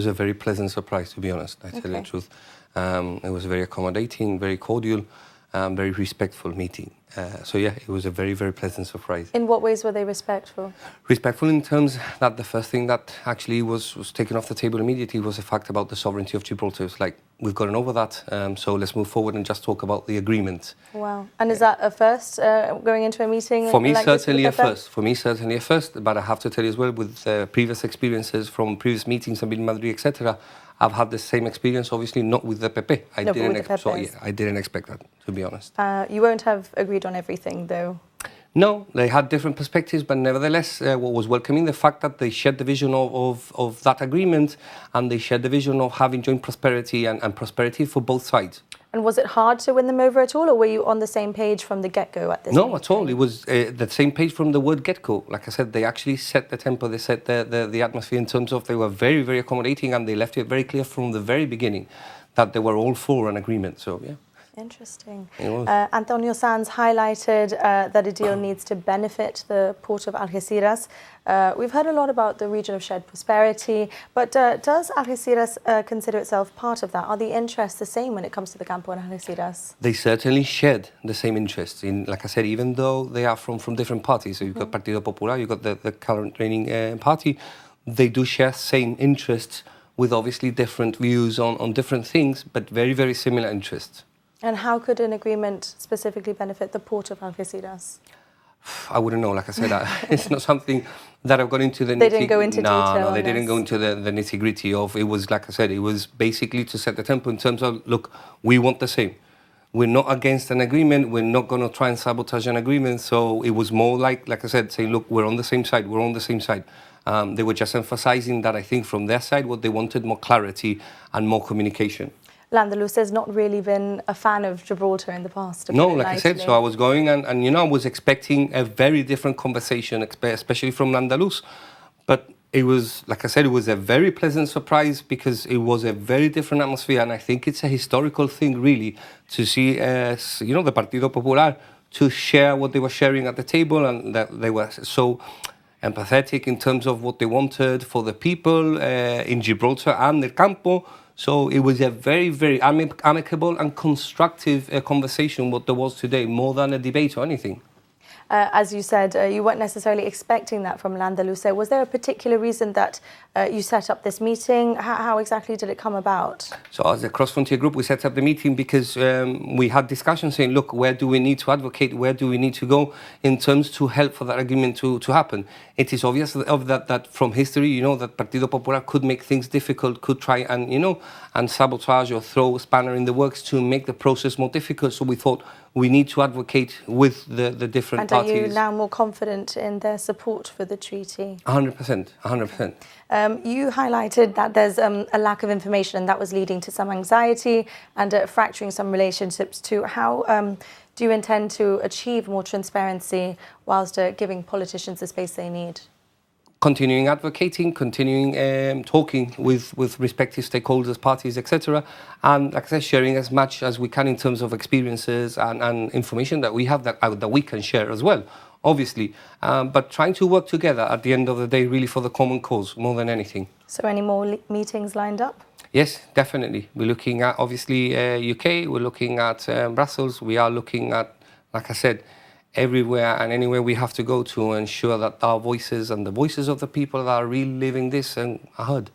It was a very pleasant surprise, to be honest, I tell you the truth. It was very accommodating, very cordial, very respectful meeting. So yeah, it was a very, very pleasant surprise. In what ways were they respectful? Respectful in terms that the first thing that actually was taken off the table immediately was the fact about the sovereignty of Gibraltar. It's like, we've gotten over that, so let's move forward and just talk about the agreement. Wow. And is that a first, going into a meeting? For me, like certainly this a first. For me, certainly a first. But I have to tell you as well, with previous experiences from previous meetings in Madrid, etc., I've had the same experience, obviously not with the PP. I didn't expect that, to be honest. You won't have agreed on everything, though? No, they had different perspectives, but nevertheless, what was welcoming, the fact that they shared the vision of that agreement, and they shared the vision of having joint prosperity and prosperity for both sides. And was it hard to win them over at all, or were you on the same page from the get-go at this No, at all. It was the same page from the word get-go. Like I said, they actually set the tempo, they set the atmosphere in terms of they were very, very accommodating, and they left it very clear from the very beginning that they were all for an agreement. So, yeah. Interesting. Antonio Sanz highlighted that a deal needs to benefit the port of Algeciras. We've heard a lot about the region of shared prosperity, but does Algeciras consider itself part of that? Are the interests the same when it comes to the Campo and Algeciras? They certainly shared the same interests. Like I said, even though they are from different parties, so you've got Partido Popular, you've got the current reigning party, they do share same interests with obviously different views on different things, but very, very similar interests. And how could an agreement specifically benefit the port of Algeciras? I wouldn't know. Like I said, it's not something that I've got into the They didn't go into detail. No, they didn't go into the nitty-gritty of it. Was, like I said, it was basically to set the tempo in terms of, look, we want the same. We're not against an agreement. We're not going to try and sabotage an agreement. So it was more like I said, saying, look, we're on the same side. We're on the same side. They were just emphasizing that, I think, from their side, what they wanted, more clarity and more communication. Andalusia has not really been a fan of Gibraltar in the past. No, like I said, so I was going and you know, I was expecting a very different conversation, especially from Andalus. But it was, like I said, it was a very pleasant surprise because it was a very different atmosphere. And I think it's a historical thing, really, to see, you know, the Partido Popular to share what they were sharing at the table, and that they were so empathetic in terms of what they wanted for the people in Gibraltar and the Campo. So it was a very, very amicable and constructive conversation, what there was today, more than a debate or anything. As you said, you weren't necessarily expecting that from Andalusia. Was there a particular reason that you set up this meeting? How exactly did it come about? So as a cross-frontier group, we set up the meeting because we had discussions saying, look, where do we need to advocate? Where do we need to go in terms to help for that agreement to happen? It is obvious that from history, you know, that Partido Popular could make things difficult, could try and, you know, and sabotage or throw a spanner in the works to make the process more difficult. So we thought we need to advocate with the different parties. And are you now more confident in their support for the treaty? 100%, 100%. You highlighted that there's a lack of information, and that was leading to some anxiety and fracturing some relationships too. How do you intend to achieve more transparency whilst giving politicians the space they need? Continuing advocating, continuing talking with respective stakeholders, parties, etc. And like I said, sharing as much as we can in terms of experiences and information that we have that we can share as well, obviously. But trying to work together at the end of the day, really for the common cause, more than anything. So any more meetings lined up? Yes, definitely. We're looking at, obviously, UK, we're looking at Brussels, we are looking at, like I said, everywhere and anywhere we have to go to ensure that our voices and the voices of the people that are really living this are heard.